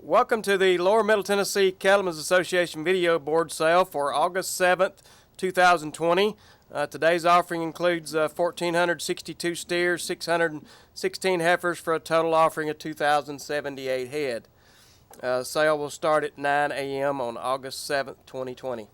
Welcome to the Lower Middle Tennessee Cattlemen's Association video board sale for August 7th, 2020. Today's offering includes 1,462 steers, 616 heifers for a total offering of 2,078 head. Sale will start at 9 a.m. on August 7th, 2020.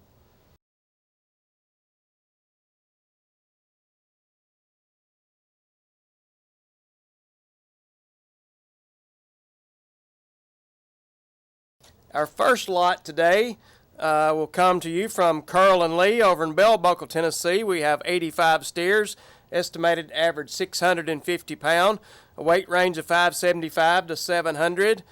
Our first lot today will come to you from Curl and Lee over in Bell Buckle, Tennessee. We have 85 steers, estimated average 650 pound, a weight range of 575 to 700.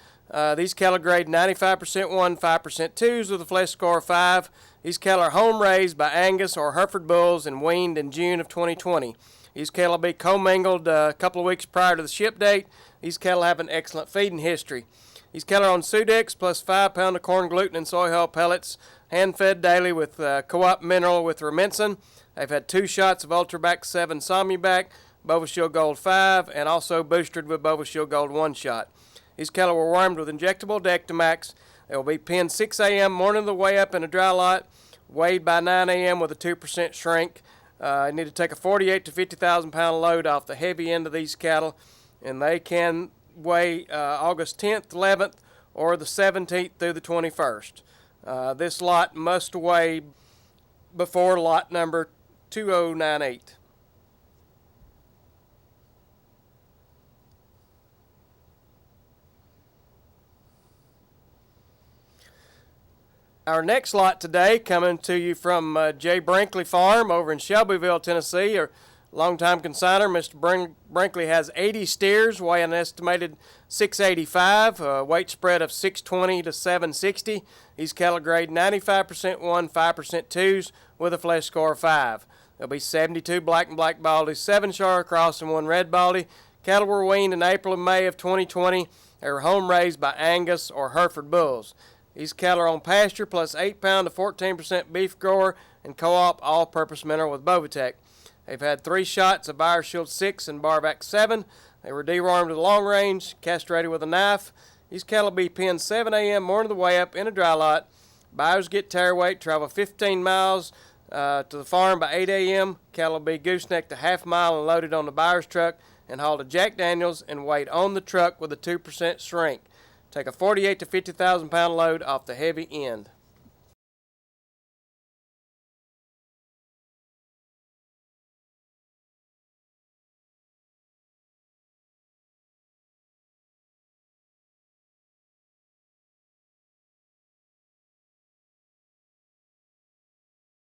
These cattle grade 95% 1, 5% 2s with a flesh score of 5. These cattle are home raised by Angus or Hereford bulls and weaned in June of 2020. These cattle will be commingled a couple of weeks prior to the ship date. These cattle have an excellent feeding history. These cattle are on Sudex plus 5 pound of corn gluten and soy hull pellets, hand-fed daily with co-op mineral with Rumensin. They've had 2 shots of Ultrabac 7 Somubac, Bovashield Gold 5, and also boosted with Bovashield Gold 1 shot. These cattle were wormed with injectable Dectomax. They will be penned 6 a.m. morning of the way up in a dry lot, weighed by 9 a.m. with a 2% shrink. You need to take a 48 to 50,000 pound load off the heavy end of these cattle, and they can weigh August 10th, 11th, or the 17th through the 21st. This lot must weigh before lot number 2098. Our next lot today coming to you from Brinkley Farm over in Shelbyville, Tennessee. Longtime consigner, Mr. Brinkley has 80 steers, weighing an estimated 685, weight spread of 620 to 760. These cattle grade 95% 1, 5% 2s with a flesh score of 5. There'll be 72 black and black baldies, 7 Shire Cross, and 1 red baldy. Cattle were weaned in April and May of 2020. They were home raised by Angus or Hereford bulls. These cattle are on pasture plus 8 pound to 14% beef grower and co-op all-purpose mineral with Bovatec. They've had 3 shots of BioShield 6 and Barvac 7. They were dewormed with long range, castrated with a knife. These cattle will be penned 7 a.m. morning of the way up in a dry lot. Buyers get tare weight, travel 15 miles to the farm by 8 a.m. Cattle will be goosenecked a half mile and loaded on the buyer's truck and hauled to Jack Daniels and weighed on the truck with a 2% shrink. Take a 48 to 50,000 pound load off the heavy end.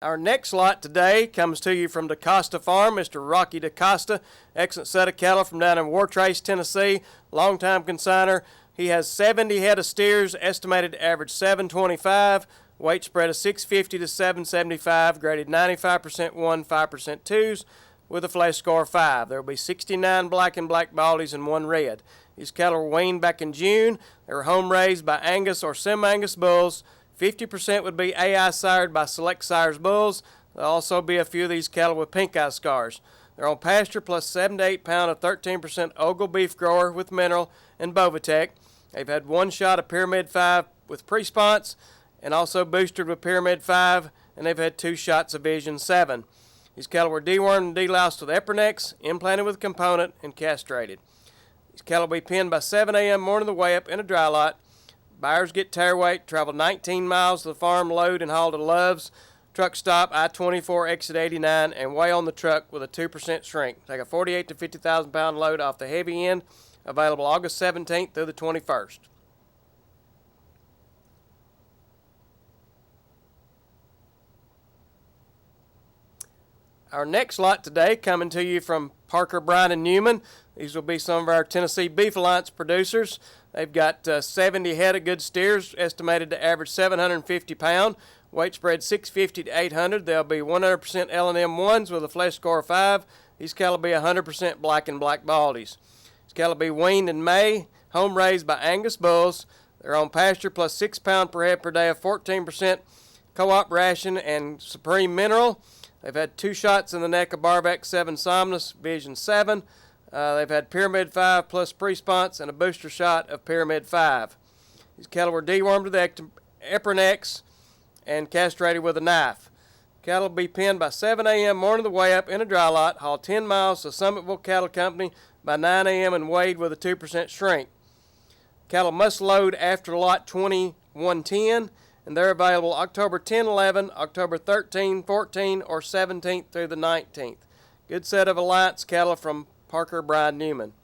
Our next lot today comes to you from DaCosta Farm, Mr. Rocky DaCosta. Excellent set of cattle from down in Wartrace, Tennessee. Longtime consigner. He has 70 head of steers, estimated average 725, weight spread of 650 to 775, graded 95% 1, 5% 2s, with a flesh score of 5. There will be 69 black and black baldies and 1 red. These cattle were weaned back in June. They were home raised by Angus or Sem-Angus bulls. 50% would be AI sired by Select Sires bulls. There'll also be a few of these cattle with pink eye scars. They're on pasture plus 7 to 8 pound of 13% Ogle beef grower with mineral and Bovatec. They've had 1 shot of Pyramid 5 with pre-sponse and also boosted with Pyramid 5, and they've had 2 shots of Vision 7. These cattle were dewormed and deloused with Epernex, implanted with component, and castrated. These cattle will be penned by 7 a.m. morning of the way up in a dry lot. Buyers get tare weight, travel 19 miles to the farm, load and haul to Love's truck stop, I-24, exit 89, and weigh on the truck with a 2% shrink. Take a 48 to 50,000 pound load off the heavy end. Available August 17th through the 21st. Our next lot today coming to you from Parker, Bryan, and Newman. These will be some of our Tennessee Beef Alliance producers. They've got 70 head of good steers, estimated to average 750 pound. Weight spread 650 to 800. They'll be 100% L&M 1s with a flesh score of 5. These cattle will be 100% black and black baldies. These cattle will be weaned in May, home raised by Angus bulls. They're on pasture plus 6 pound per head per day of 14% co-op ration and supreme mineral. They've had 2 shots in the neck of Barvac 7 Somnus, Vision 7. They've had Pyramid 5 plus pre-sponse and a booster shot of Pyramid 5. These cattle were dewormed with Epernex and castrated with a knife. Cattle will be penned by 7 a.m. morning of the way up in a dry lot, hauled 10 miles to Summitville Cattle Company by 9 a.m. and weighed with a 2% shrink. Cattle must load after lot 2110, and they're available October 10, 11, October 13, 14, or 17th through the 19th. Good set of Alliance cattle from Parker Bryan Newman.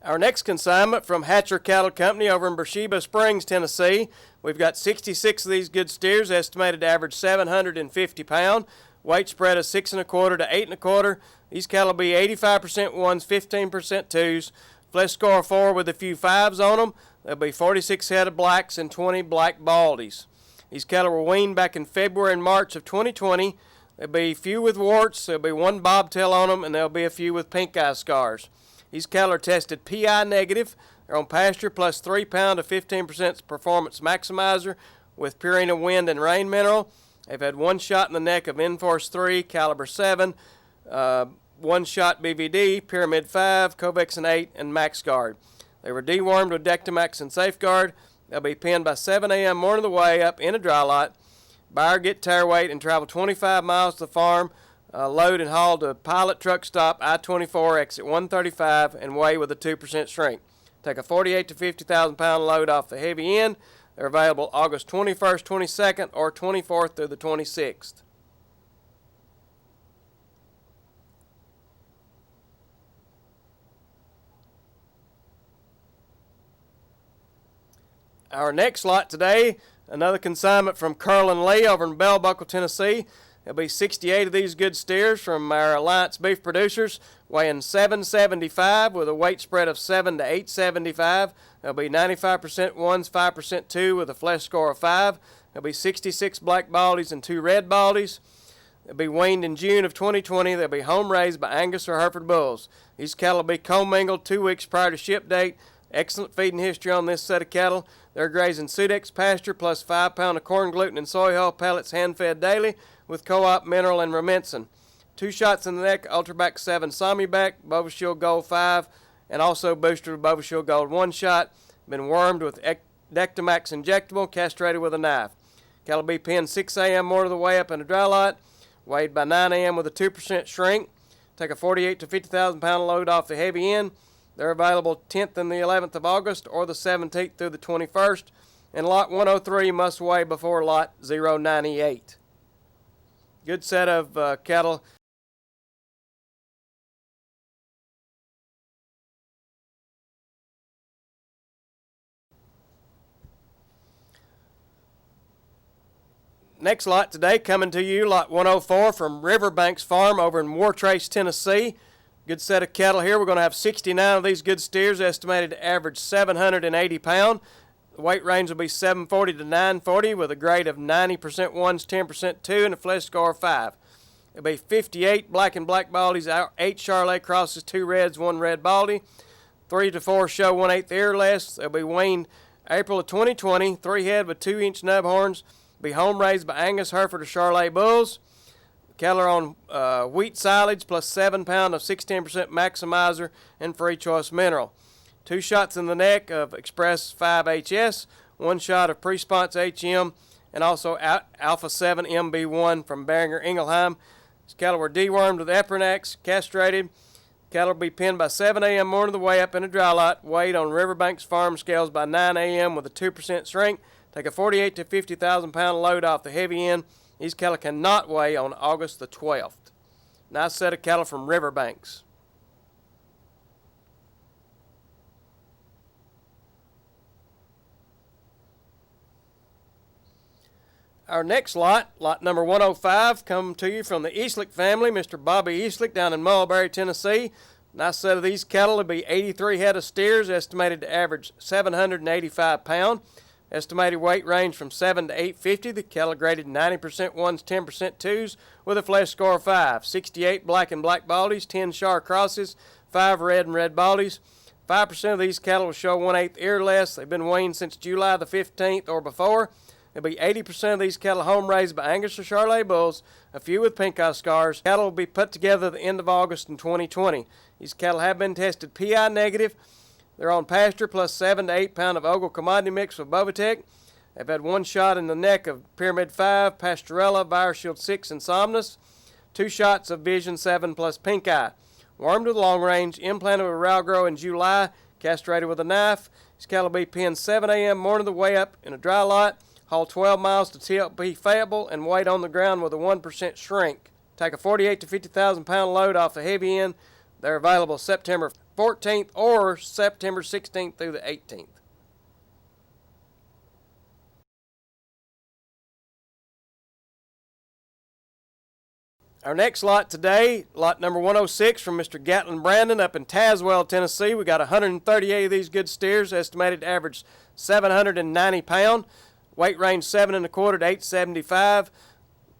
Our next consignment from Hatcher Cattle Company over in Beersheba Springs, Tennessee. We've got 66 of these good steers, estimated to average 750 pounds. Weight spread of 6 1/4 to 8 1/4. These cattle will be 85% ones, 15% twos. Flesh score 4 with a few fives on them. There'll be 46 head of blacks and 20 black baldies. These cattle were weaned back in February and March of 2020. There'll be a few with warts, there'll be one bobtail on them, and there'll be a few with pink eye scars. These cattle are tested PI negative. They're on pasture plus 3 pound of 15% performance maximizer with Purina wind and rain mineral. They've had one shot in the neck of Enforce 3, caliber 7, one shot BVD, Pyramid 5, Covexin 8, and MaxGuard. They were dewormed with Dectomax and Safeguard. They'll be penned by 7 a.m. morning of the way up in a dry lot. Buyer get tare weight and travel 25 miles to the farm. Load and haul to Pilot Truck Stop, I-24, exit 135, and weigh with a 2% shrink. Take a 48 to 50,000 pound load off the heavy end. They're available August 21st, 22nd, or 24th through the 26th. Our next lot today, another consignment from Curlin Lee over in Bell Buckle, Tennessee. There'll be 68 of these good steers from our Alliance beef producers, weighing 775 with a weight spread of 7 to 875. There'll be 95% ones, 5% two with a flesh score of 5. There'll be 66 black baldies and 2 red baldies. They'll be weaned in June of 2020. They'll be home raised by Angus or Hereford bulls. These cattle will be commingled 2 weeks prior to ship date. Excellent feeding history on this set of cattle. They're grazing Sudex pasture plus 5 pound of corn gluten and soy hull pellets hand-fed daily with co-op mineral and Rumensin. 2 shots in the neck, Ultrabac 7 Somnibac, Bovashield Gold 5, and also boosted with Bovashield Gold 1 shot. Been wormed with Dectomax injectable, castrated with a knife. Cattle be penned 6 a.m. morning of the way up in a dry lot, weighed by 9 a.m. with a 2% shrink. Take a 48 to 50,000 pound load off the heavy end. They're available 10th and the 11th of August or the 17th through the 21st. And lot 103 must weigh before lot 098. Good set of cattle. Next lot today coming to you, lot 104 from Riverbanks Farm over in Wartrace, Tennessee. Good set of cattle here. We're going to have 69 of these good steers, estimated to average 780 pounds. The weight range will be 740 to 940 with a grade of 90% ones, 10% two, and a flesh score of 5. It'll be 58 black and black baldies, 8 Charolais crosses, 2 reds, 1 red baldy. 3 to 4 show 1/8 earless. They'll be weaned April of 2020, 3 head with 2-inch nub horns. Be home raised by Angus, Hereford, or Charolais bulls. Cattle are on wheat silage plus 7 pound of 16% maximizer and free choice mineral. 2 shots in the neck of Express 5HS, 1 shot of Presponse HM, and also Alpha 7 MB1 from Beringer Ingelheim. These cattle were dewormed with Epernex, castrated. Cattle will be penned by 7 a.m. morning of the way up in a dry lot, weighed on Riverbanks Farm scales by 9 a.m. with a 2% shrink. Take a 48 to 50,000 pound load off the heavy end. These cattle cannot weigh on August the 12th. Nice set of cattle from Riverbanks. Our next lot, lot number 105, come to you from the Eastlick family, Mr. Bobby Eastlick down in Mulberry, Tennessee. Nice set of these cattle. It'll be 83 head of steers, estimated to average 785 pounds. Estimated weight range from 7 to 850. The cattle graded 90% ones, 10% twos, with a flesh score of 5. 68 black and black baldies, 10 Char crosses, 5 red and red baldies. 5% of these cattle will show 1/8 earless. They've been weaned since July the 15th or before. It'll be 80% of these cattle home raised by Angus or Charolais bulls, a few with pink eye scars. Cattle will be put together at the end of August in 2020. These cattle have been tested PI negative. They're on pasture plus 7 to 8 pound of Ogle commodity mix with Bovatec. They've had 1 shot in the neck of Pyramid 5, Pastorella, ViraShield 6, and Somnus. 2 shots of Vision 7 plus pink eye. Wormed with long range, implanted with Ralgrow in July, castrated with a knife. These cattle will be penned 7 a.m. morning of the way up in a dry lot. Haul 12 miles to TLP Fayetteville and wait on the ground with a 1% shrink. Take a 48 to 50,000 pound load off the heavy end. They're available September 14th or September 16th through the 18th. Our next lot today, lot number 106 from Mr. Gatlin Brandon up in Tazewell, Tennessee. We got 138 of these good steers, estimated to average 790 pound. Weight range 7 1/4 to 875.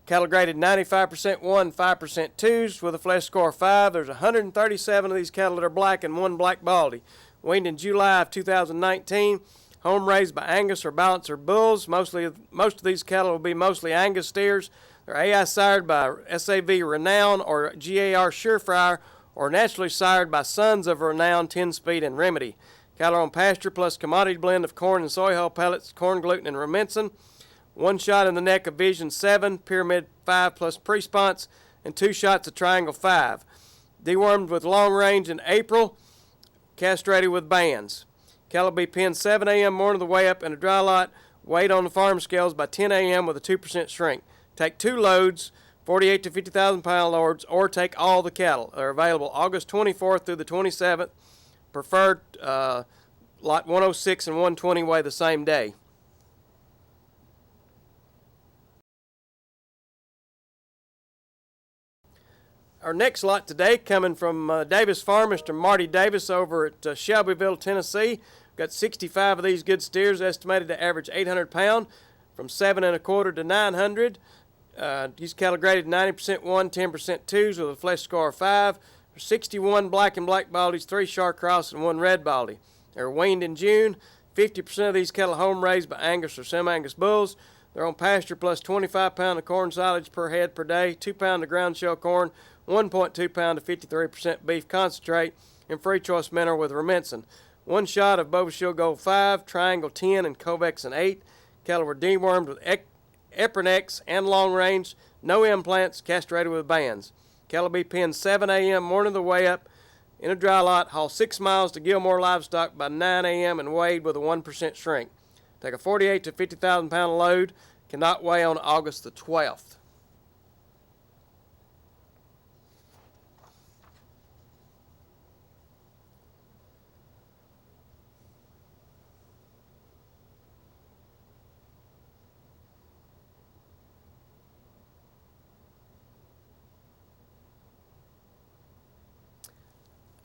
Cattle graded 95% 1, 5% 2s with a flesh score of 5. There's 137 of these cattle that are black and 1 black baldy. Weaned in July of 2019. Home raised by Angus or Balancer bulls. Most of these cattle will be mostly Angus steers. They're AI sired by SAV Renown or GAR Surefire, or naturally sired by Sons of Renown, 10-Speed, and Remedy. Cattle on pasture plus commodity blend of corn and soy hull pellets, corn gluten, and Rumensin. 1 shot in the neck of Vision 7, Pyramid 5 plus Presponse, and 2 shots of Triangle 5. Dewormed with long range in April, castrated with bands. Cattle will be penned 7 a.m. morning of the way up in a dry lot. Weighed on the farm scales by 10 a.m. with a 2% shrink. Take 2 loads, 48 to 50,000 pound loads, or take all the cattle. They're available August 24th through the 27th. Preferred lot 106 and 120 weigh the same day. Our next lot today coming from Davis Farm, Mr. Marty Davis over at Shelbyville, Tennessee. Got 65 of these good steers, estimated to average 800 pound, from 7 1/4 to 900. These cattle graded 90% 1, 10% 2s with a flesh score of 5. There's 61 black and black baldies, 3 Shark Cross, and 1 red baldy. They're weaned in June. 50% of these cattle home raised by Angus or semi-Angus bulls. They're on pasture plus 25 pound of corn silage per head per day, 2 pound of ground shell corn, 1.2 pound of 53% beef concentrate, and free choice mineral with Rumensin. 1 shot of Bovishield Gold 5, Triangle 10, and Covexin 8. Cattle were dewormed with Eprinex and long range, no implants, castrated with bands. Cattle be penned 7 a.m. morning of the way up in a dry lot. Haul 6 miles to Gilmore Livestock by 9 a.m. and weighed with a 1% shrink. Take a 48 to 50,000 pound load. Cannot weigh on August the 12th.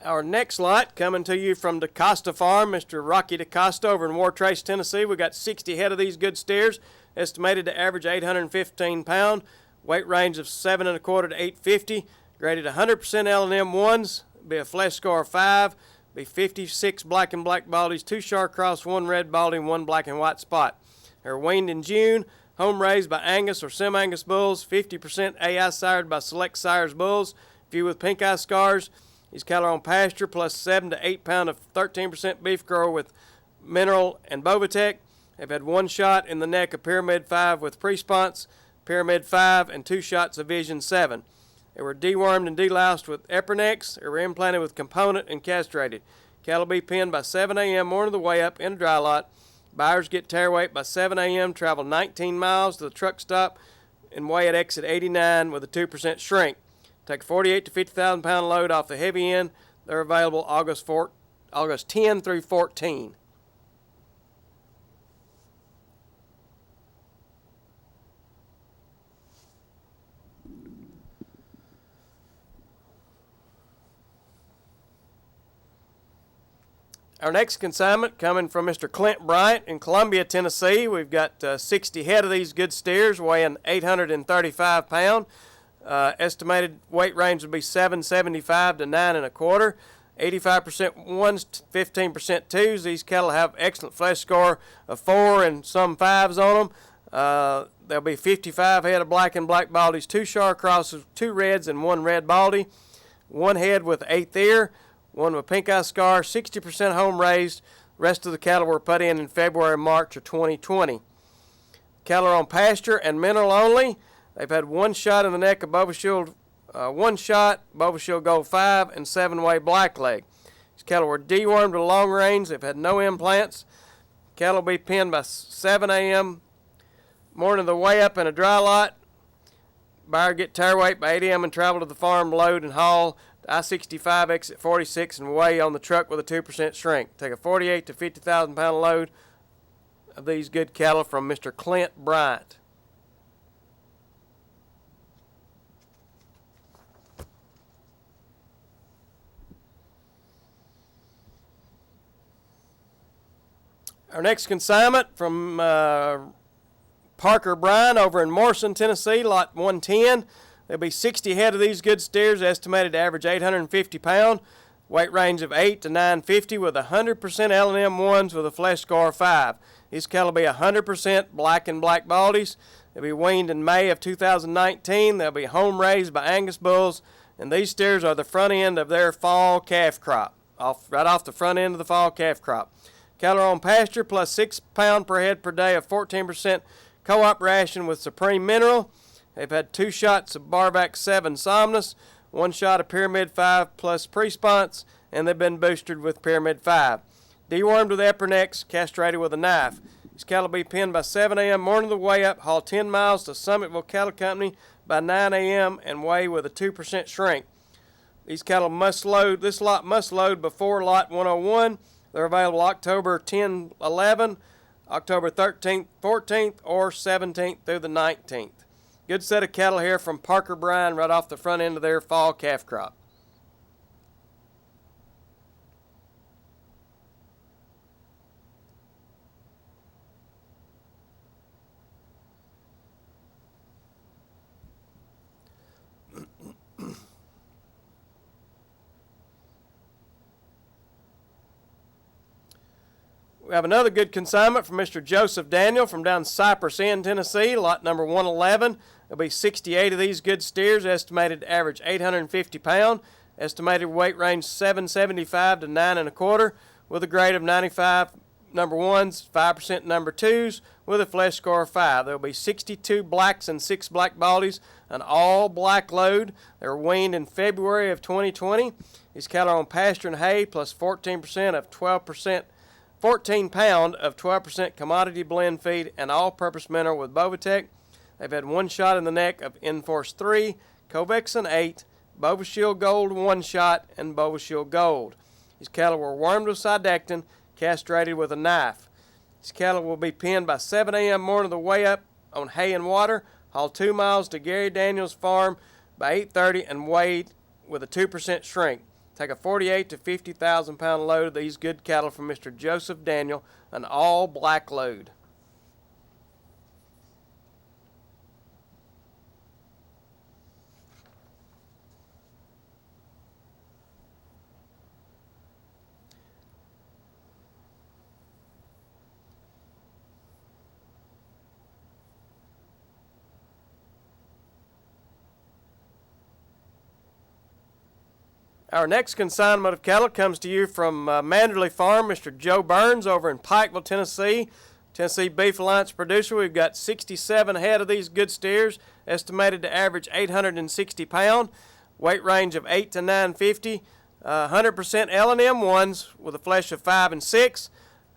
Our next lot coming to you from DaCosta Farm, Mr. Rocky DaCosta over in Wartrace, Tennessee. We got 60 head of these good steers, estimated to average 815 pound, weight range of 7 1/4 to 850, graded 100% L&M ones, be a flesh score of 5, be 56 black and black baldies, 2 Shark Cross, 1 red baldy, and 1 black and white spot. They're weaned in June, home raised by Angus or semi-Angus bulls, 50% AI sired by Select Sires bulls, few with pink eye scars. These cattle are on pasture plus 7 to 8 pound of 13% beef grow with mineral and Bovatec. They've had 1 shot in the neck of Pyramid 5 with Presponse, Pyramid 5, and 2 shots of Vision 7. They were dewormed and deloused with Eprinex. They were implanted with Component and castrated. Cattle be penned by 7 a.m. morning of the way up in a dry lot. Buyers get tare weight by 7 a.m., travel 19 miles to the truck stop, and weigh at exit 89 with a 2% shrink. Take a 48 to 50,000 pound load off the heavy end. They're available August 10 through 14. Our next consignment coming from Mr. Clint Bryant in Columbia, Tennessee. We've got 60 head of these good steers weighing 835 pound. Estimated weight range would be 775 to 9 1/4. 85% ones, 15% twos. These cattle have excellent flesh score of 4 and some 5s on them. There'll be 55 head of black and black baldies, 2 Shar crosses, 2 reds, and 1 red baldy. 1 head with 8th ear, 1 with pink eye scar, 60% home raised. The rest of the cattle were put in February and March of 2020. Cattle are on pasture and mineral only. They've had 1 shot in the neck of Bova Shield, 1 shot, Bova Shield Gold 5, and 7-way blackleg. These cattle were dewormed with long range. They've had no implants. Cattle will be penned by 7 a.m. morning of the way up in a dry lot. Buyer get tire weight by 8 a.m. and travel to the farm, load and haul to I-65 exit 46 and weigh on the truck with a 2% shrink. Take a 48 to 50,000 pound load of these good cattle from Mr. Clint Bryant. Our next consignment from Parker Bryan over in Morrison, Tennessee, lot 110. There'll be 60 head of these good steers, estimated to average 850 pound, weight range of 8 to 950 with 100% L&M ones with a flesh score of 5. These cattle will be 100% black and black baldies. They'll be weaned in May of 2019. They'll be home raised by Angus bulls, and these steers are the front end of their fall calf crop, right off the front end of the fall calf crop. Cattle are on pasture plus 6 pound per head per day of 14% co-op ration with Supreme Mineral. They've had 2 shots of Barvac 7 Somnus, 1 shot of Pyramid 5 plus Presponse, and they've been boosted with Pyramid 5. Dewormed with Epernecks, castrated with a knife. These cattle will be penned by 7 a.m. morning of the way up, haul 10 miles to Summitville Cattle Company by 9 a.m. and weigh with a 2% shrink. These cattle must load, this lot must load before lot 101. They're available October 10, 11, October 13th, 14th, or 17th through the 19th. Good set of cattle here from Parker Bryan right off the front end of their fall calf crop. We have another good consignment from Mr. Joseph Daniel from down Cypress End, Tennessee, lot number 111. There'll be 68 of these good steers, estimated to average 850 pound, estimated weight range 775 to 9 1/4, with a grade of 95 number 1s, 5% number 2s, with a flesh score of 5. There'll be 62 blacks and 6 black baldies, an all black load. They're weaned in February of 2020. These cattle are on pasture and hay plus 14% of 12%. 14 pound of 12% commodity blend feed and all-purpose mineral with Bovatech. They've had 1 shot in the neck of Enforce 3, Covexin 8, Bova Shield Gold 1 shot, and Bova Shield Gold. These cattle were wormed with Sidectin, castrated with a knife. These cattle will be penned by 7 a.m. morning of the way up on hay and water, haul 2 miles to Gary Daniels' farm by 8:30 and weighed with a 2% shrink. Take a 48 to 50,000 pound load of these good cattle from Mr. Joseph Daniel, an all black load. Our next consignment of cattle comes to you from Manderley Farm, Mr. Joe Burns over in Pikeville, Tennessee. Tennessee Beef Alliance producer. We've got 67 head of these good steers, estimated to average 860 pound, weight range of 8 to 950, 100% L&M ones with a flesh of 5 and 6,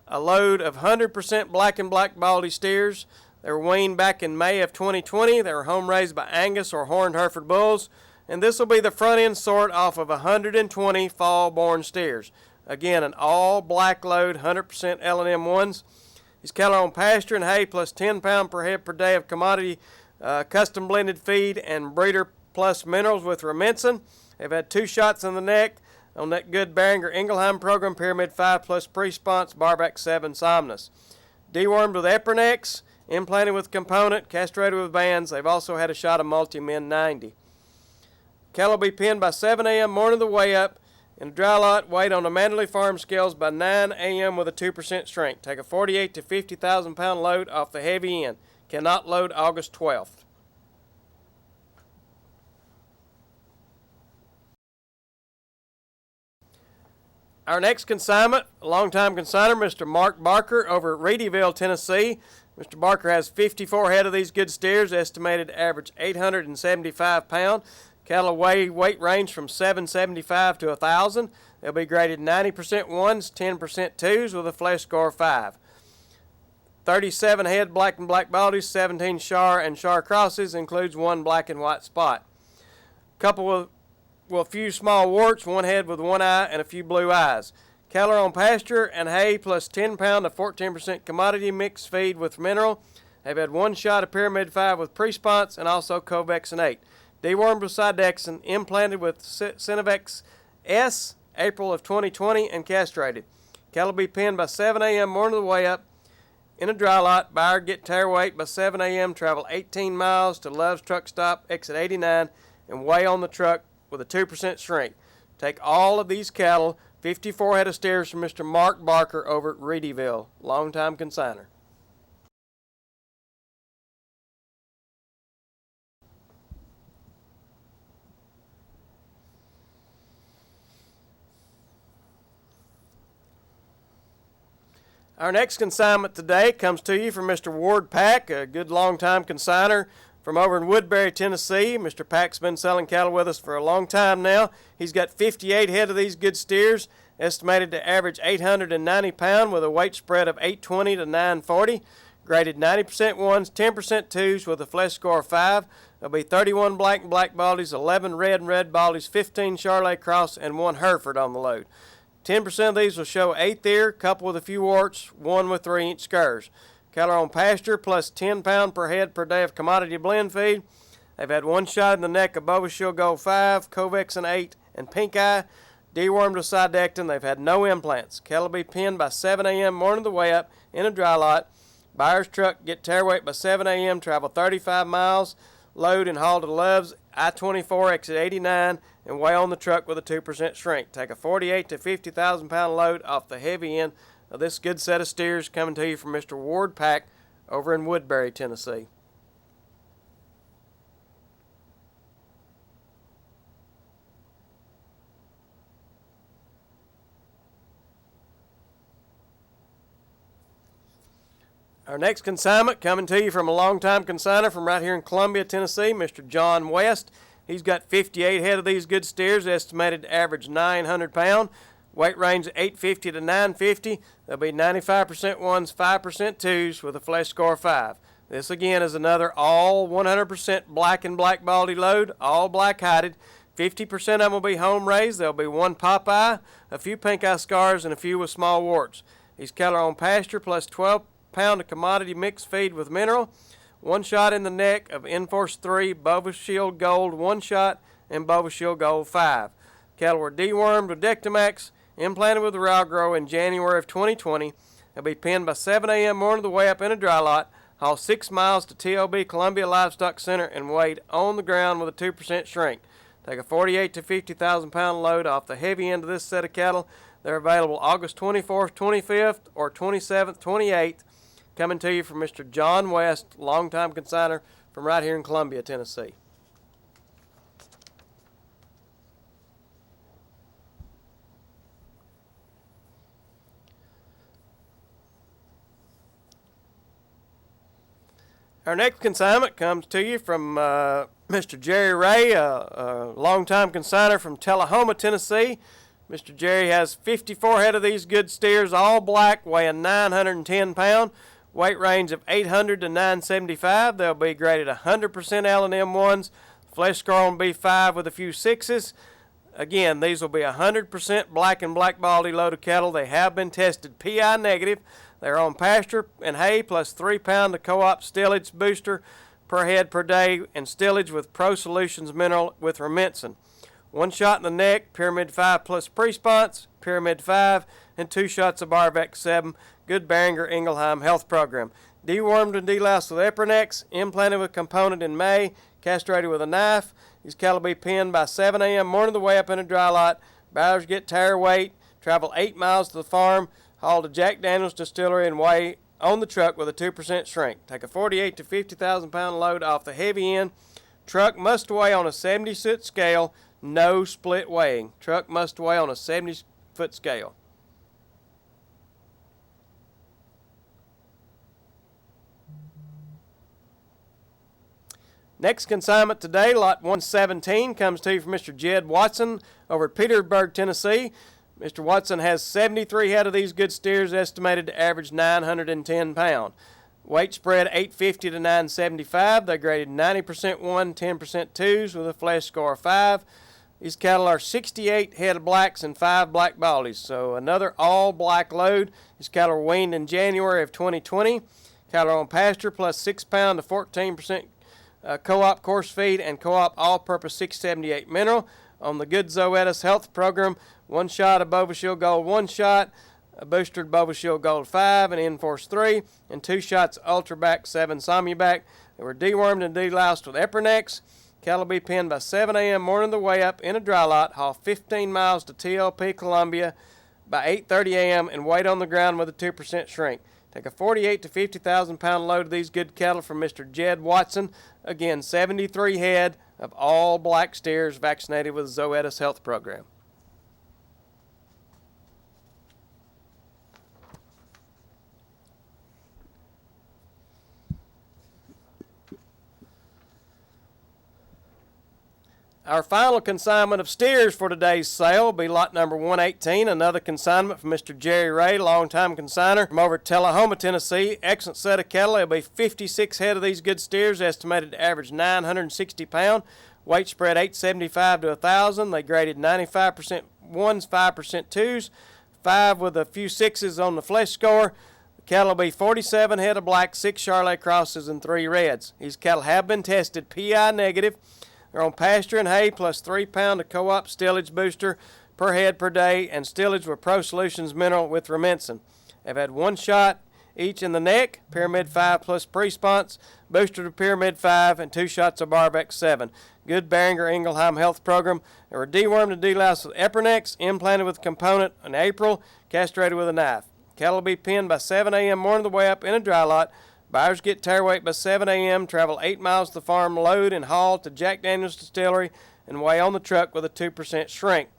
a load of 100% black and black baldy steers. They were weaned back in May of 2020. They were home raised by Angus or Horned Hereford bulls. And this will be the front end sort off of 120 fall born steers. Again, an all black load, 100% L&M ones. These cattle are on pasture and hay plus 10 pound per head per day of commodity custom blended feed and breeder plus minerals with Rumensin. They've had 2 shots in the neck on that good Behringer Ingelheim program, Pyramid 5 plus Presponse, Barvac 7 Somnus. Dewormed with Epernecks, implanted with component, castrated with bands. They've also had a shot of Multi-Min 90. Cattle will be penned by 7 a.m. morning of the way up in a dry lot, weighed on the Manderley Farm scales by 9 a.m. with a 2% shrink. Take a 48 to 50,000 pound load off the heavy end. Cannot load August 12th. Our next consignment, a longtime consigner, Mr. Mark Barker over at Reedyville, Tennessee. Mr. Barker has 54 head of these good steers, estimated average 875 pound. Cattle weight range from 775 to 1,000. They'll be graded 90% ones, 10% twos with a flesh score of 5. 37 head black and black baldies, 17 Shar and Shar crosses, includes 1 black and white spot. Couple with a few small warts, 1 head with 1 eye, and a few blue eyes. Cattle are on pasture and hay plus 10 pound to 14% commodity mixed feed with mineral. They've had 1 shot of Pyramid 5 with pre-sponse and also Covexin 8. Dewormed with Sidexin, implanted with Synovex S, April of 2020, and castrated. Cattle be penned by 7 a.m. morning of the way up in a dry lot. Buyer get tare weight by 7 a.m., travel 18 miles to Love's truck stop, exit 89, and weigh on the truck with a 2% shrink. Take all of these cattle, 54 head of steers, from Mr. Mark Barker over at Reedyville, longtime consigner. Our next consignment today comes to you from Mr. Ward Pack, a good longtime consigner from over in Woodbury, Tennessee. Mr. Pack's been selling cattle with us for a long time now. He's got 58 head of these good steers, estimated to average 890 pound with a weight spread of 820 to 940. Graded 90% ones, 10% twos with a flesh score of 5. There'll be 31 black and black baldies, 11 red and red baldies, 15 Charolais cross, and 1 Hereford on the load. 10% of these will show 8th ear, couple with a few warts, 1 with 3-inch scurs. Cattle are on pasture plus 10 pound per head per day of commodity blend feed. They've had 1 shot in the neck of Bova Shield Gold 5, Covexin 8, and Pink Eye. Dewormed with Sidectin. They've had no implants. Cattle will be penned by 7 a.m. morning of the way up in a dry lot. Buyer's truck get tare weight by 7 a.m., travel 35 miles, load and haul to Love's I-24, exit 89, and weigh on the truck with a 2% shrink. Take a 48 to 50,000 pound load off the heavy end of this good set of steers, coming to you from Mr. Ward Pack over in Woodbury, Tennessee. Our next consignment coming to you from a longtime consigner from right here in Columbia, Tennessee, Mr. John West. He's got 58 head of these good steers, estimated to average 900 pound. Weight range 850 to 950. There'll be 95% ones, 5% twos with a flesh score of 5. This again is another all 100% black and black baldy load, all black hided. 50% of them will be home raised. There'll be 1 Popeye, a few pink eye scars, and a few with small warts. These cattle are on pasture plus 12 pound of commodity mixed feed with mineral. 1 shot in the neck of Enforce 3, Bova Shield Gold 1 shot, and Bova Shield Gold 5. Cattle were dewormed with Dectomax, implanted with Ralgrow in January of 2020. They'll be penned by 7 a.m. morning of the way up in a dry lot, haul 6 miles to TOB Columbia Livestock Center, and weighed on the ground with a 2% shrink. Take a 48 to 50,000 pound load off the heavy end of this set of cattle. They're available August 24th, 25th, or 27th, 28th. Coming to you from Mr. John West, longtime consigner from right here in Columbia, Tennessee. Our next consignment comes to you from Mr. Jerry Ray, a longtime consigner from Tullahoma, Tennessee. Mr. Jerry has 54 head of these good steers, all black, weighing 910 pound. Weight range of 800 to 975. They'll be graded 100% L&M ones. Flesh score on B5 with a few 6s. Again, these will be 100% black and black baldy loaded cattle. They have been tested PI negative. They're on pasture and hay plus 3 pound of co-op stillage booster per head per day, and stillage with Pro Solutions mineral with Rumensin. 1 shot in the neck, Pyramid 5 plus pre-sponse, Pyramid 5, and 2 shots of Barvex 7. Good Beringer Ingelheim health program. Dewormed and deloused with Epronex, implanted with component in May, castrated with a knife. These cattle be penned by 7 a.m. morning of the way up in a dry lot. Buyers get tire weight, travel 8 miles to the farm, haul to Jack Daniels Distillery, and weigh on the truck with a 2% shrink. Take a 48 to 50,000 pound load off the heavy end. Truck must weigh on a 70-foot scale, no split weighing. Truck must weigh on a 70-foot scale. Next consignment today, lot 117, comes to you from Mr. Jed Watson over at Petersburg, Tennessee. Mr. Watson has 73 head of these good steers, estimated to average 910 pounds. Weight spread 850 to 975. They graded 90% 1, 10% 2s with a flesh score of 5. These cattle are 68 head of blacks and 5 black baldies, so another all black load. These cattle were weaned in January of 2020. Cattle are on pasture plus 6 pound to 14% co-op coarse feed and co-op all-purpose 678 mineral. On the Good Zoetis Health Program, 1 shot of Bovashield Gold 1 shot, a boosted Bovashield Gold 5 and Enforce 3, and 2 shots Ultrabac 7 Somubac. They were dewormed and deloused with Epernex. Cattle will be penned by 7 a.m. morning of the way up in a dry lot, haul 15 miles to TLP, Columbia by 8:30 a.m. and wait on the ground with a 2% shrink. Take a 48 to 50,000 pound load of these good cattle from Mr. Jed Watson. Again, 73 head of all black steers vaccinated with the Zoetis Health Program. Our final consignment of steers for today's sale will be lot number 118, another consignment from Mr. Jerry Ray, longtime consigner from over at Tullahoma, Tennessee. Excellent set of cattle. There'll be 56 head of these good steers, estimated to average 960 pounds. Weight spread 875 to 1,000. They graded 95% 1s, 5% 2s, 5 with a few 6s on the flesh score. The cattle will be 47 head of black, 6 Charolais crosses, and 3 reds. These cattle have been tested PI negative. They're on pasture and hay plus 3 pound of co-op stillage booster per head per day and stillage with Pro Solutions mineral with Rumensin. They've had 1 shot each in the neck, Pyramid 5 plus pre-sponse, booster to Pyramid 5, and 2 shots of Barbex 7. Good Behringer Ingelheim Health Program. They were dewormed and deloused with Epernex, implanted with a component in April, castrated with a knife. Cattle will be penned by 7 a.m. morning the way up in a dry lot. Buyers get tare weight by 7 a.m., travel 8 miles to the farm, load and haul to Jack Daniels Distillery, and weigh on the truck with a 2% shrink.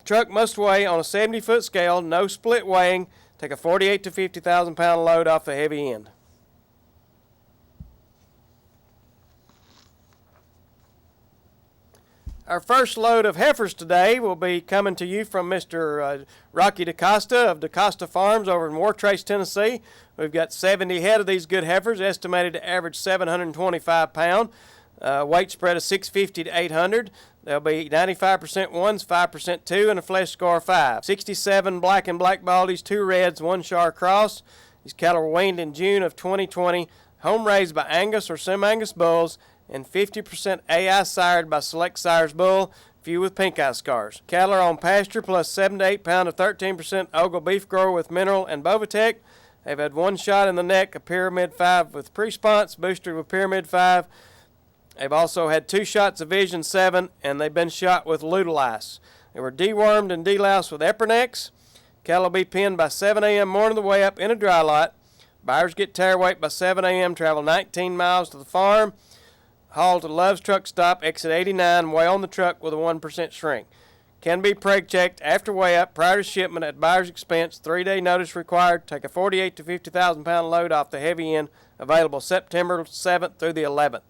Truck must weigh on a 70-foot scale, no split weighing. Take a 48 to 50,000 pound load off the heavy end. Our first load of heifers today will be coming to you from Mr. Rocky DaCosta of DaCosta Farms over in Wartrace, Tennessee. We've got 70 head of these good heifers, estimated to average 725 pounds. Weight spread of 650 to 800. They'll be 95% 1s, 5% 2, and a flesh score of 5. 67 black and black baldies, 2 reds, 1 Char cross. These cattle were weaned in June of 2020, home raised by Angus or Sem-Angus bulls, and 50% AI sired by Select Sires bull, few with pink eye scars. Cattle are on pasture plus 7 to 8 pound of 13% Ogle beef grower with mineral and Bovatec. They've had 1 shot in the neck, a Pyramid 5 with pre-sponse, boosted with Pyramid 5. They've also had 2 shots of Vision 7, and they've been shot with Ludolice. They were dewormed and deloused with Epernex. Cattle will be penned by 7 a.m. morning the way up in a dry lot. Buyers get tare weight by 7 a.m., travel 19 miles to the farm, haul to Love's Truck Stop, exit 89, weigh on the truck with a 1% shrink. Can be preg checked after weigh up prior to shipment at buyer's expense. 3-day notice required. Take a 48 to 50,000 pound load off the heavy end. Available September 7th through the 11th.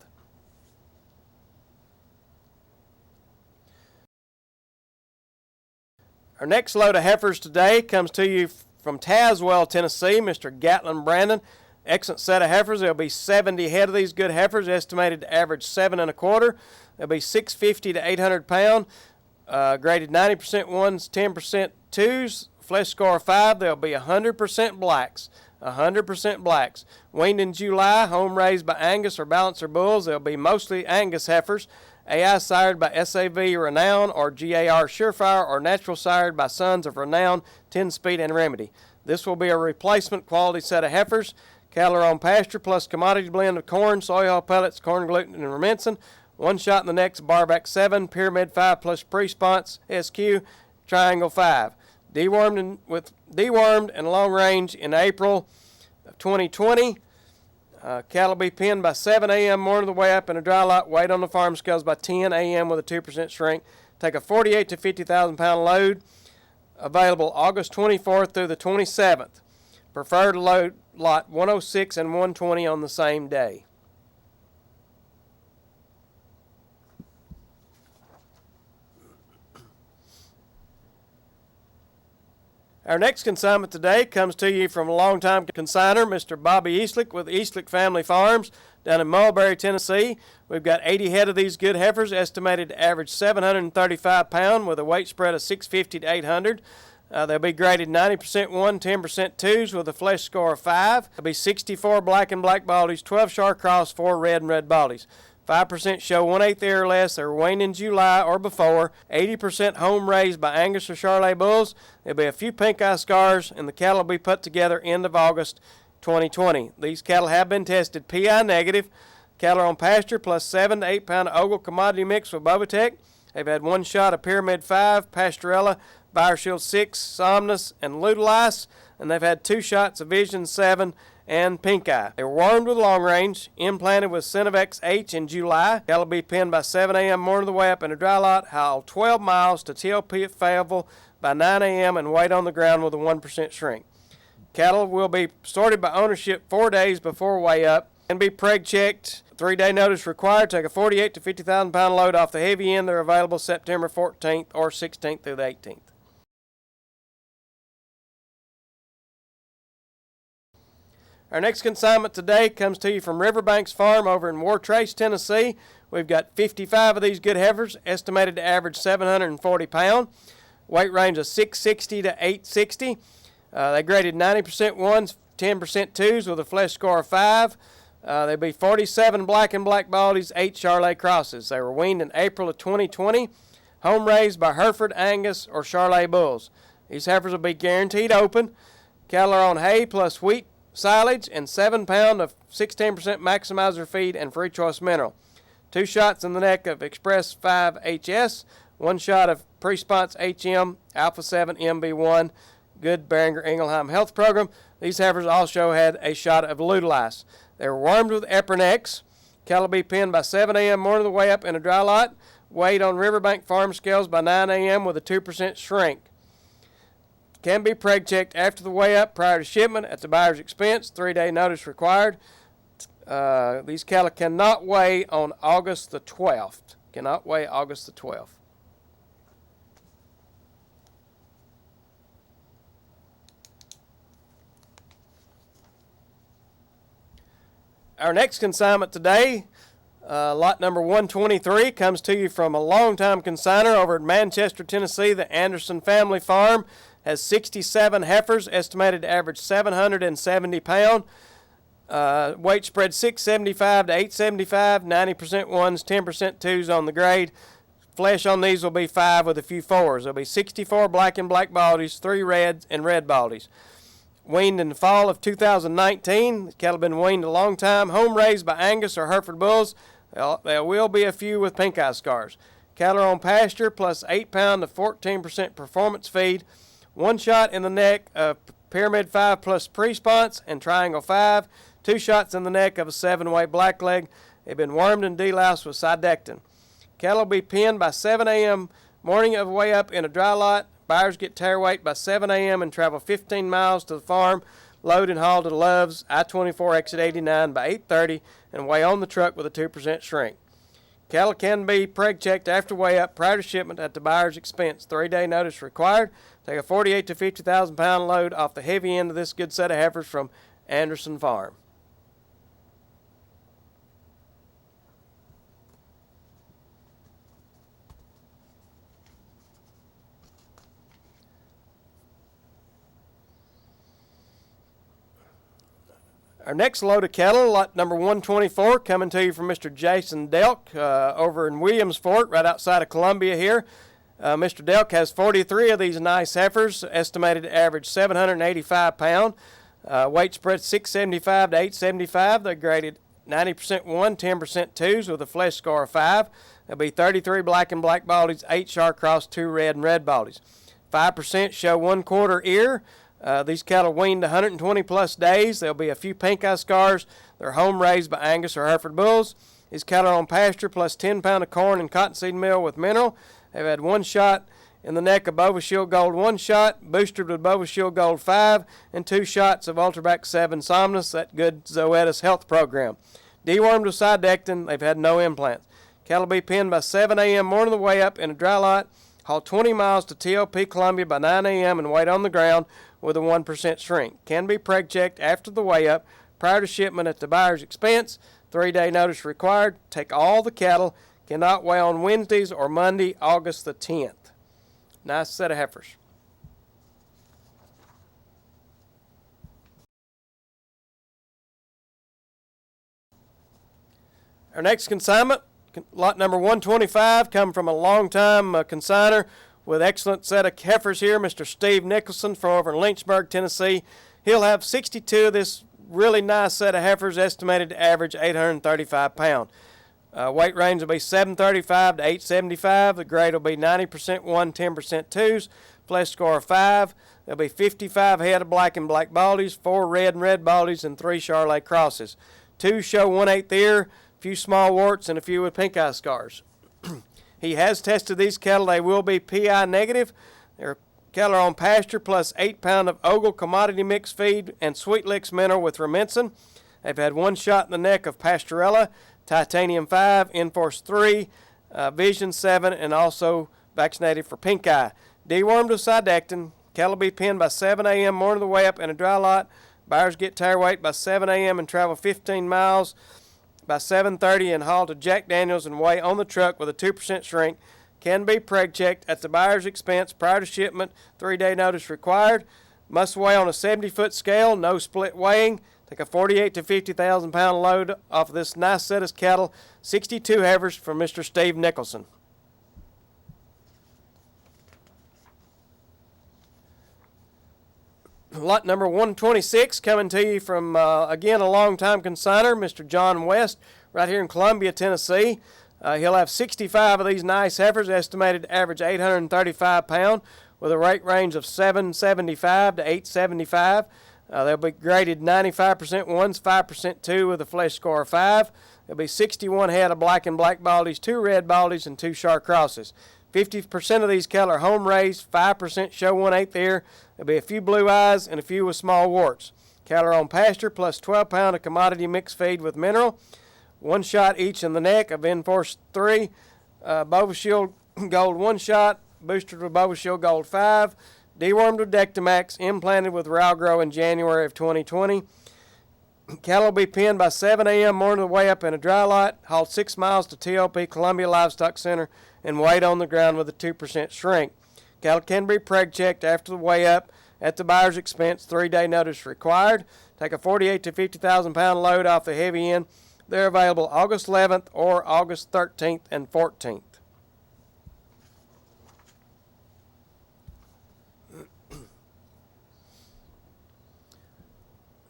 Our next load of heifers today comes to you from Tazewell, Tennessee, Mr. Gatlin Brandon. Excellent set of heifers. There'll be 70 head of these good heifers, estimated to average 7 1/4. There'll be 650 to 800 pound, graded 90% 1s, 10% 2s, flesh score 5. There'll be 100% blacks. 100% blacks. Weaned in July, home raised by Angus or Balancer bulls. They'll be mostly Angus heifers. AI sired by SAV Renown or GAR Surefire, or natural sired by Sons of Renown, 10-Speed, and Remedy. This will be a replacement quality set of heifers. Cattle are on pasture plus commodity blend of corn, soy oil pellets, corn gluten, and Rumensin. 1 shot in the next, Barback 7, Pyramid 5 plus pre-sponse, SQ, Triangle 5. dewormed and long range in April of 2020. Cattle will be penned by 7 a.m. morning of the way up in a dry lot. Weighed on the farm scales by 10 a.m. with a 2% shrink. Take a 48 to 50,000 pound load. Available August 24th through the 27th. Preferred load lot 106 and 120 on the same day. Our next consignment today comes to you from a longtime consigner, Mr. Bobby Eastlick with Eastlick Family Farms down in Mulberry, Tennessee. We've got 80 head of these good heifers, estimated to average 735 pounds with a weight spread of 650 to 800. They'll be graded 90% 1, 10% 2s with a flesh score of 5. There'll be 64 black and black baldies, 12 Char Cross, 4 red and red baldies. 5% show 1/8 year or less. They're weaned in July or before. 80% home raised by Angus or Charolais bulls. There'll be a few pink eye scars, and the cattle will be put together end of August 2020. These cattle have been tested PI negative. Cattle are on pasture plus 7 to 8 pound Ogle commodity mix with Bovatec. They've had 1 shot of Pyramid 5, Pastorella, BioShield 6, Somnus, and Ludolice, and they've had 2 shots of Vision 7 and Pink Eye. They were warmed with long range, implanted with Synovex H in July. Cattle will be penned by 7 a.m. morning of the way up in a dry lot, haul 12 miles to TLP at Fayetteville by 9 a.m. and wait on the ground with a 1% shrink. Cattle will be sorted by ownership 4 days before weigh up and be preg checked. 3-day notice required. Take a 48 to 50,000 pound load off the heavy end. They're available September 14th or 16th through the 18th. Our next consignment today comes to you from Riverbanks Farm over in Wartrace, Tennessee. We've got 55 of these good heifers, estimated to average 740 pounds. Weight range of 660 to 860. They graded 90% 1s, 10% 2s with a flesh score of 5. There'll be 47 black and black baldies, 8 Charolais crosses. They were weaned in April of 2020. Home raised by Hereford, Angus, or Charolais bulls. These heifers will be guaranteed open. Cattle are on hay plus wheat silage and 7 pound of 16% maximizer feed and free choice mineral. 2 shots in the neck of Express 5 HS, 1 shot of Presponse HM, Alpha 7 MB1, good Beringer Ingelheim health program. These heifers also had a shot of Ludolice. They were warmed with Epernex. Cattle will be penned by 7 a.m. morning of the way up in a dry lot. Weighed on Riverbank Farm scales by 9 a.m. with a 2% shrink. Can be preg checked after the weigh up prior to shipment at the buyer's expense. 3-day notice required. These cattle cannot weigh on August the 12th. Cannot weigh August the 12th. Our next consignment today, lot number 123, comes to you from a longtime consigner over in Manchester, Tennessee. The Anderson Family Farm has 67 heifers, estimated to average 770 pounds. Weight spread 675 to 875, 90% 1s, 10% 2s on the grade. Flesh on these will be 5 with a few 4s. There'll be 64 black and black baldies, 3 reds and red baldies. Weaned in the fall of 2019. The cattle have been weaned a long time. Home raised by Angus or Hereford bulls. There will be a few with pink eye scars. Cattle are on pasture plus 8 pound of 14% performance feed. 1 shot in the neck of Pyramid 5 plus Presponse and Triangle 5. 2 shots in the neck of a 7-way blackleg. They've been wormed and deloused with Sidectin. Cattle will be penned by 7 a.m. morning of way up in a dry lot. Buyers get tear weight by 7 a.m. and travel 15 miles to the farm, load and haul to the Loves, I-24 exit 89 by 8:30, and weigh on the truck with a 2% shrink. Cattle can be preg checked after weigh up prior to shipment at the buyer's expense. 3-day notice required. Take a 48 to 50,000 pound load off the heavy end of this good set of heifers from Anderson Farm. Our next load of cattle, lot number 124, coming to you from Mr. Jason Delk over in Williamsport, right outside of Columbia here. Mr. Delk has 43 of these nice heifers, estimated to average 785 pounds. Weight spread 675 to 875. They're graded 90% 1, 10% 2s with a flesh score of 5. There'll be 33 black and black baldies, 8 Char Cross, 2 red and red baldies. 5% show 1/4 ear. These cattle weaned 120 plus days. There'll be a few pink eye scars. They're home raised by Angus or Hereford bulls. These cattle are on pasture plus 10 pound of corn and cottonseed meal with mineral. They've had one shot in the neck of Bova Shield Gold 1 shot, boosted with Bova Shield Gold 5, and 2 shots of Ultrabac 7 Somnus, that good Zoetis health program. Dewormed with Sidectin. They've had no implants. Cattle will be penned by 7 a.m. morning of the way up in a dry lot. Haul 20 miles to TLP Columbia by 9 a.m. and wait on the ground with a 1% shrink. Can be preg checked after the weigh up prior to shipment at the buyer's expense. 3-day notice required. Take all the cattle. Cannot weigh on Wednesdays or Monday, August the 10th. Nice set of heifers. Our next consignment, lot number 125, come from a long-time consigner with excellent set of heifers here, Mr. Steve Nicholson from over in Lynchburg, Tennessee. He'll have 62 of this really nice set of heifers, estimated to average 835 pounds. Weight range will be 735 to 875. The grade will be 90% 1, 10% 2s. Flesh score of 5. There'll be 55 head of black and black baldies, 4 red and red baldies, and 3 Charolais crosses. 2 show 1/8 ear, a few small warts, and a few with pink eye scars. He has tested these cattle. They will be PI negative. Their cattle are on pasture plus 8 pound of Ogle commodity mix feed and Sweet Licks mineral with Rumensin. They've had 1 shot in the neck of Pastorella, Titanium 5, Enforce 3, Vision 7, and also vaccinated for pink eye. Dewormed with Sidectin. Cattle will be penned by 7 a.m. morning of the way up in a dry lot. Buyers get tire weight by 7 a.m. and travel 15 miles by 7:30 and haul to Jack Daniels and weigh on the truck with a 2% shrink. Can be preg checked at the buyer's expense prior to shipment. 3-day notice required. Must weigh on a 70-foot scale, no split weighing. Take a 48 to 50,000 pound load off of this nice set of cattle. 62 heifers from Mr. Steve Nicholson. Lot number 126 coming to you from, again, a long-time consigner, Mr. John West, right here in Columbia, Tennessee. He'll have 65 of these nice heifers, estimated to average 835 pounds, with a weight range of 775 to 875. They'll be graded 95% 1s, 5% 2 with a flesh score of 5. There'll be 61 head of black and black baldies, 2 red baldies, and 2 Char crosses. 50% of these cattle are home raised, 5% show 1/8 ear. There'll be a few blue eyes and a few with small warts. Cattle are on pasture plus 12 pound of commodity mix feed with mineral. 1 shot each in the neck of Enforce 3, Bova Shield Gold 1 shot, boosted with Bova Shield Gold 5, dewormed with Dectomax, implanted with Ralgro in January of 2020. Cattle will be penned by 7 a.m. morning of the way up in a dry lot, hauled 6 miles to TLP Columbia Livestock Center, and weighed on the ground with a 2% shrink. Cattle can be preg checked after the weigh up at the buyer's expense. 3-day notice required. Take a 48 to 50,000 pound load off the heavy end. They're available August 11th or August 13th and 14th.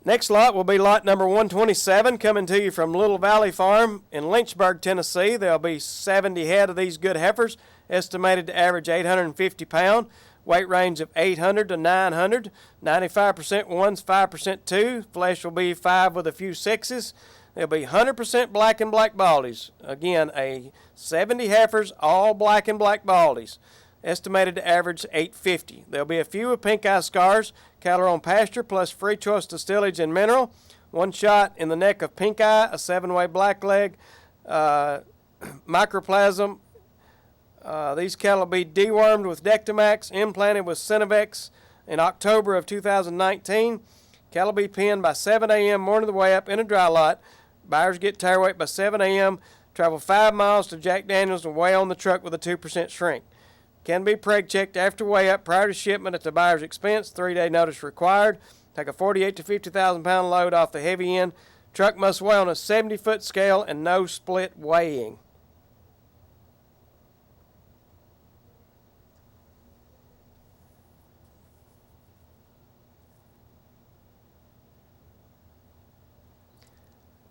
Next lot will be lot number 127, coming to you from Little Valley Farm in Lynchburg, Tennessee. There'll be 70 head of these good heifers, estimated to average 850 pounds. Weight range of 800 to 900. 95% 1s, 5% 2. Flesh will be 5 with a few 6s. There'll be 100% black and black baldies. Again, 70 heifers, all black and black baldies. Estimated to average 850. There'll be a few with pink eye scars. Cattle are on pasture plus free choice distillage and mineral. 1 shot in the neck of pink eye, a 7-way black leg, microplasm. These cattle will be dewormed with Dectomax, implanted with Synovex in October of 2019. Cattle will be penned by 7 a.m. morning of the way up in a dry lot. Buyers get tire weight by 7 a.m. Travel 5 miles to Jack Daniels and weigh on the truck with a 2% shrink. Can be preg checked after weigh up prior to shipment at the buyer's expense. 3-day notice required. Take a 48 to 50,000 pound load off the heavy end. Truck must weigh on a 70-foot scale and no split weighing.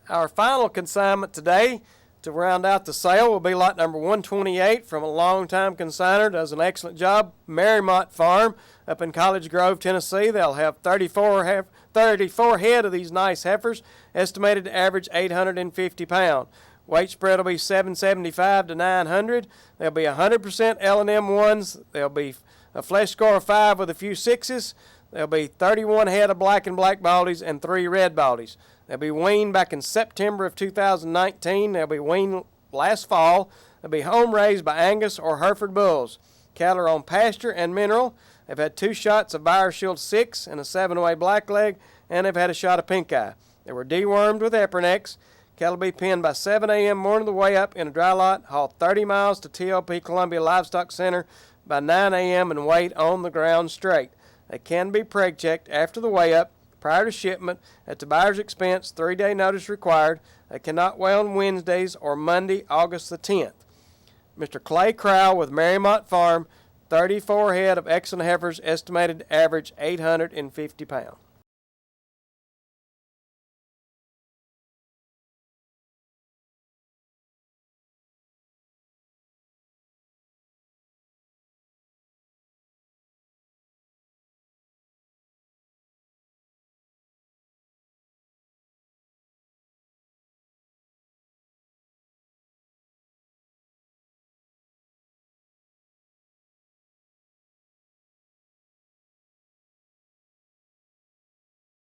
Our final consignment today To round out the sale will be lot number 128 from a longtime consignor. Does an excellent job. Marymont Farm up in College Grove, Tennessee. They'll have 34 head of these nice heifers, estimated to average 850 pounds. Weight spread will be 775 to 900. There'll be 100% L&M ones. There'll be a flesh score of 5 with a few 6s. There'll be 31 head of black and black baldies and 3 red baldies. They'll be weaned back in September of 2019. They'll be weaned last fall. They'll be home raised by Angus or Hereford bulls. Cattle are on pasture and mineral. They've had 2 shots of BioShield 6 and a 7-way blackleg, and they've had a shot of pink eye. They were dewormed with Epernex. Cattle will be penned by 7 a.m. morning of the way up in a dry lot, hauled 30 miles to TLP Columbia Livestock Center by 9 a.m. and weighed on the ground straight. They can be preg checked after the weigh up, prior to shipment, at the buyer's expense, 3-day notice required. They cannot weigh on Wednesdays or Monday, August the 10th. Mr. Clay Crowell with Marymont Farm, 34 head of excellent heifers, estimated to average 850 pounds.